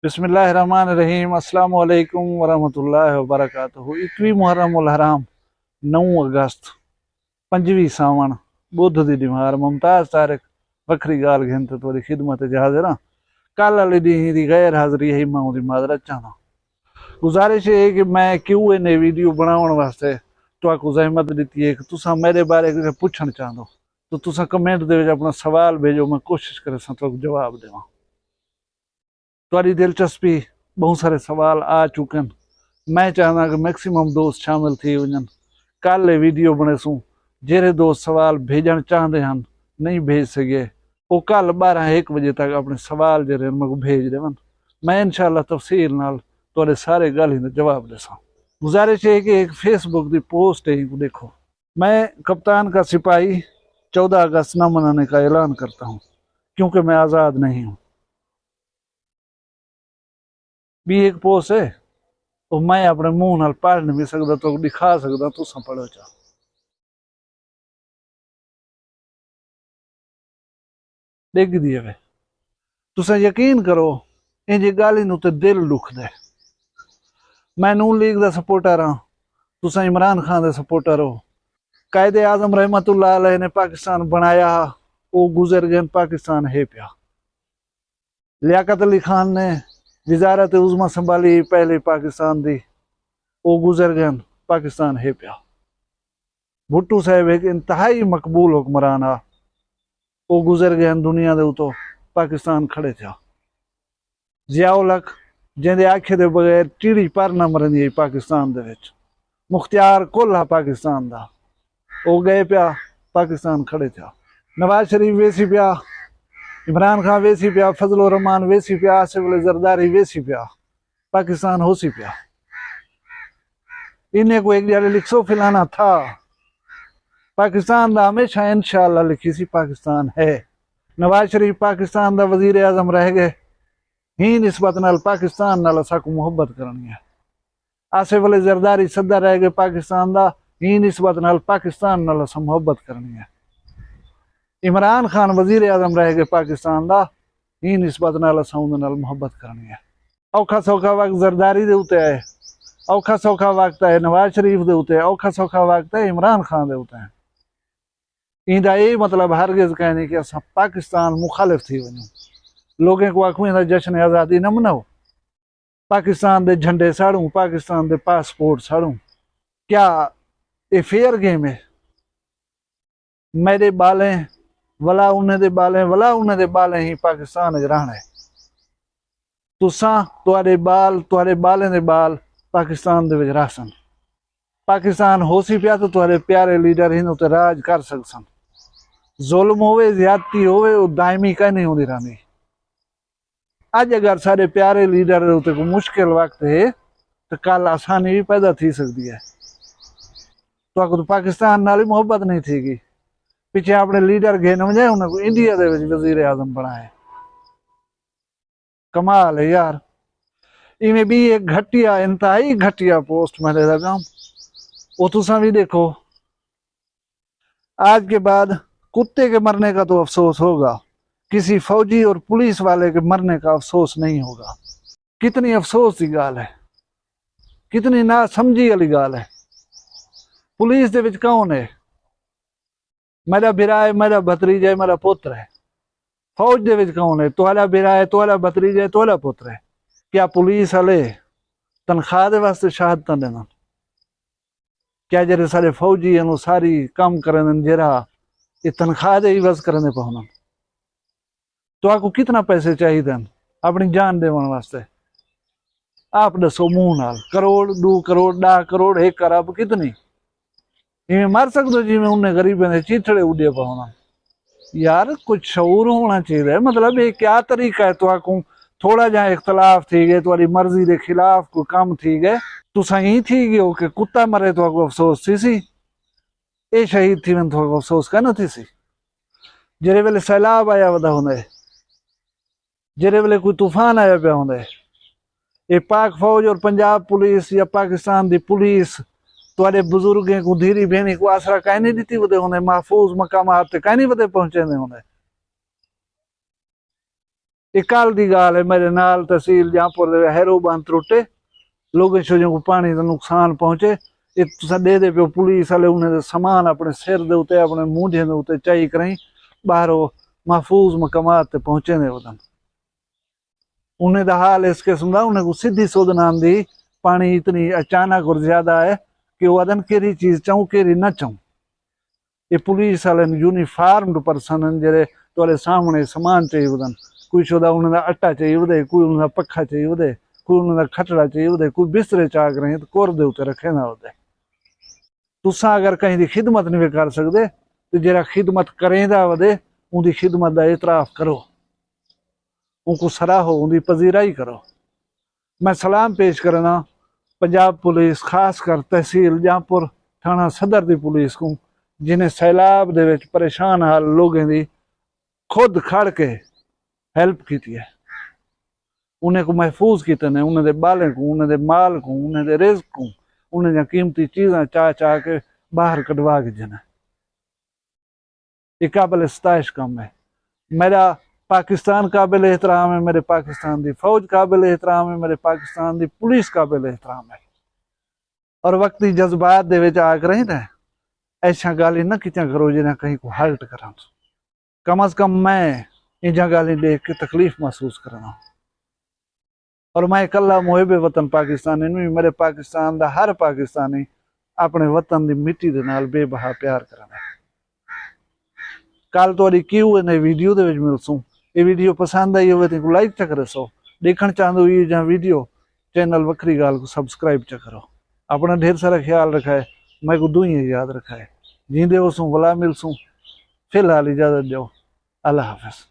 बिस्मिल्लाहिर्रहमानिर्रहीम। अस्सलाम वालेकुम वरहमतुल्लाहि वबरकातुहू। 21 मुहर्रम उल हराम, 9 अगस्त, 5वीं सावण, बुध दी दिमार। मुमताज तारिक वखरी गाल घिनते थोड़ी खिदमत हाजिर हाँ। कल वाली दी दी गैर हाजिरी है, मैं उदी माजरत चाहना। गुजारिश है कि मैं क्यों ने वीडियो बनाने वास्ते तो जहमत दी है कि तुसा मेरे बारे में पूछना चाहते हो तो तुसा कमेंट दे अपना सवाल भेजो, मैं कोशिश करे तो जवाब देवा। तुम्हारी दिलचस्पी बहुत सारे सवाल आ चुके हैं। मैं चाहना कि मैक्सिमम दोस्त शामिल थी वजन। कल वीडियो बने सूँ जेरे दोस्त सवाल भेजन चाहते हैं नहीं भेज सके वो कल 12-1 बजे तक अपने सवाल जेरे मैं भेज देवन। मैं इंशाल्लाह तफसील नाल तुहाडे सारे गल ही जवाब देसा। गुजारिश है कि एक फेसबुक की पोस्ट है, देखो। मैं कप्तान का सिपाही 14 अगस्त न मनाने का ऐलान करता हूँ क्योंकि मैं आज़ाद नहीं हूँ। भी एक पोस्ट है तो मैं अपने मुंह नाल पढ़ नहीं सकता, तो दिखा सकता, तुसा पढ़ो चा। डिग दिए वे तुसा यकीन करो इंज गाली नूं ते दिल दुखदा है। मैं नून लीग दा सपोर्टर हाँ, तुसा इमरान खान दे सपोर्टर हो। कायदे आजम रहमतुल्लाह अलैह ने पाकिस्तान बनाया, वो गुजर गए, पाकिस्तान है पिया। लियाकत अली खान ने वजारत उज़्मा संभाली पहले पाकिस्तान दी, वो गुजर गए, पाकिस्तान है पिया। भुट्टू साहब एक इंतहाई मकबूल हुक्मरान आ, वो गुजर गए दुनिया दे उतो, पाकिस्तान खड़े थे। जियाउल हक जिंदे आखे दे बगैर टीड़ी पर न मरंदी पाकिस्तान दे विच। मुख्तियार कुल हा पाकिस्तान दा, वो गए पिया, पाकिस्तान खड़े थे। नवाज शरीफ वेसी पिया, इमरान खान वेसी पिया, फजलुर रहमान वेसी पिया, आसिफ अली जरदारी वेसी पिया, पाकिस्तान होसी पिया। इन्हें को एक जाले लिखसो फिलाना था, पाकिस्तान दा हमेशा इंशाअल्लाह लिखी सी पाकिस्तान है। नवाज शरीफ पाकिस्तान दा वजीर आजम रह गए, ही निस्बत नाल पाकिस्तान नाल असाकू मुहब्बत करनी है। आसिफ अली जरदारी सदा रह गए पाकिस्तान दा, ही निस्बत नाल पाकिस्तान नाल असा मुहब्बत करनी है। इमरान खान वजीर आजम रह गए पाकिस्तान दा, ही निस्बत नाल असा उहदे नाल मुहब्बत करनी है। औखा सौखा वक्त जरदारी दे उते है, औखा सौखा वक्त है नवाज शरीफ दे उते, औखा सौखा वक्त है इमरान खान दे उते है। इंदा ये मतलब हरगिज कहने कि असा पाकिस्तान मुखालिफ थी वनूं। लोगों को आखूं इंदा जश्न आज़ादी न मनाओ, पाकिस्तान दे झंडे साड़ूं, पाकिस्तान दे पासपोर्ट साड़ूं, क्या ये फेयर गेम है? मेरे बालें वला उन्हें दे बालें, वला उन्हें दे बालें ही पाकिस्तान च रहना है। तुसा तुहाडे बालें दे बाल पाकिस्तान दे विच रहसन। पाकिस्तान होसी पिया तो तुहाडे प्यारे लीडर ही उते राज कर सकसन। जुल्म होवे, ज्यादती होवे, वो दायमी कहीं नहीं होंदी रहनी। अज अगर सारे प्यारे लीडर उते को मुश्किल वक्त है तो कल आसानी भी पैदा थी सकती है। तो पाकिस्तान नाल मोहब्बत नहीं थी। पिछे अपने लीडर गए न वजाए उन्हें इंडिया दे विच वजीर आजम बनाए। कमाल है यार। इवें भी एक घटिया, इंतहाई घटिया पोस्ट मैं दे रहा हूं, वो तुसा भी देखो। आज के बाद कुत्ते के मरने का तो अफसोस होगा, किसी फौजी और पुलिस वाले के मरने का अफसोस नहीं होगा। कितनी अफसोस की गाल है, कितनी ना समझी वाली गाल है। पुलिस दे विच कौन है? मेरा बिरा है, मेरा भतरीजा है, मेरा पुत्र है। फौज दे विच कौन है? तुहाडा बिरा है, तुहाडा भतरीजा है, तुहाडा पुत्र है। क्या पुलिस वाले तनख्वाह दे वास्ते शहादत देना? क्या जेरे सारे फौजी हैं सारी काम करन जरा ये तनख्वाह दे इवज करने पाउन? तो आपको कितना पैसे चाहिए अपनी जान देवन वास्ते? आप दसो मुंह नाल। करोड़, 2 करोड़, 10 करोड़, 1 अरब, कितनी? इवें मर सकते जिवें उन्हें गरीबों के चीथड़े उड़े पाउन? यार कुछ शऊर होना चाहिए। मतलब ये क्या तरीका है? तो आपको थोड़ा जा इख्तलाफ थी गए, तुम्हारी मर्जी के खिलाफ कोई काम थी गए, तुसा ही थी गए हो कि कुत्ता मरे तो आपको अफसोस थी सी, ये शहीद थी मैं तो अफसोस कहना थी सी। जेरे वेले सैलाब आया वदा होंदे, जेरे वेले कोई तूफान आया पिया होंदे, ये पाक फौज और पंजाब पुलिस या पाकिस्तान दी पुलिस तुहाडे बुजुर्गें को, धीरी भेणी को आसरा कहीं नहीं दी वदे होंदे, महफूज मकामात ते कहीं नहीं वदे पहुंचे होंदे। یہ کال دی گال ہے میرے نال تحصیل جہانپور دے ہیرو بند ٹرٹے لوگوں شوجوں کو پانی دا نقصان پہنچے یہ تساں دے دے پیو پولیس والے انہیں دے سامان اپنے سر دے اتے اپنے موڈے دے اتے چائی کریں باہر محفوظ مقامات تے پہنچے دے ودن انہیں دا حال اس قسم دا انہیں کو سدھی سودن آندی پانی اتنی اچانک اور زیادہ ہے کہ وہ ادن کیری چیز چاہوں کیری نہ چاہوں یہ پولیس والے یونیفارمڈ پرسن جڑے تھوڑے سامنے سامان چاہیے ودن کوئی شدہ انہیں دا اٹا چاہیے ودے کوئی انہیں دا پکھا چاہیے ودے کوئی انہیں دا کھٹڑا چاہیے ودے کوئی بسترے چاک رہے تو کور دے اتے رکھے نہ ودے تساں اگر کہیں دی خدمت نہیں کر سکتے تو جرا خدمت کریں دا ودے ان دی خدمت دا اعتراف کرو ان کو سراہو ان دی پذیرائی کرو میں سلام پیش کرنا پنجاب پولیس خاص کر تحصیل جہانپور تھانہ صدر دی پولیس کو جنہیں سیلاب دے وچ پریشان حال لوگیں دی خود کھڑ کے ہیلپ کیتی ہے انہیں کو محفوظ کیتے ہیں انہیں دے بالیں کو انہیں دے مال کو انہیں دے رزق کو انہیں دے قیمتی چیزاں چاہ کے باہر کٹوا کے جنہیں یہ قابل ستائش کام ہے میرا پاکستان قابل احترام ہے میرے پاکستان دی فوج قابل احترام ہے میرے پاکستان دی پولیس قابل احترام ہے اور وقتی جذبات دے وچ آ کر رہی تھے ایسا گالی نہ کتنا کرو جنہیں کہیں کو ہرٹ کرا کم از کم میں انجا گالی دیکھ کے تکلیف محسوس کرنا اور میں کلا محب وطن پاکستانی نہیں میرے پاکستان دا ہر پاکستانی اپنے وطن دی مٹی دے نال بے بہا پیار کرنا کل توڑی کیوں نے ویڈیو دے وچ ملسوں یہ ویڈیو پسند آئی ہوئے تو لائک چا کرے سو دیکھن چاہندو یہ جہاں ویڈیو چینل وکری گال کو سبسکرائب چا کرو اپنا ڈھیر سارا خیال رکھا ہے میں کو دعائیں یاد رکھا ہے جیندے ہو سوں بلا مل سوں فی الحال اجازت دیو اللہ حافظ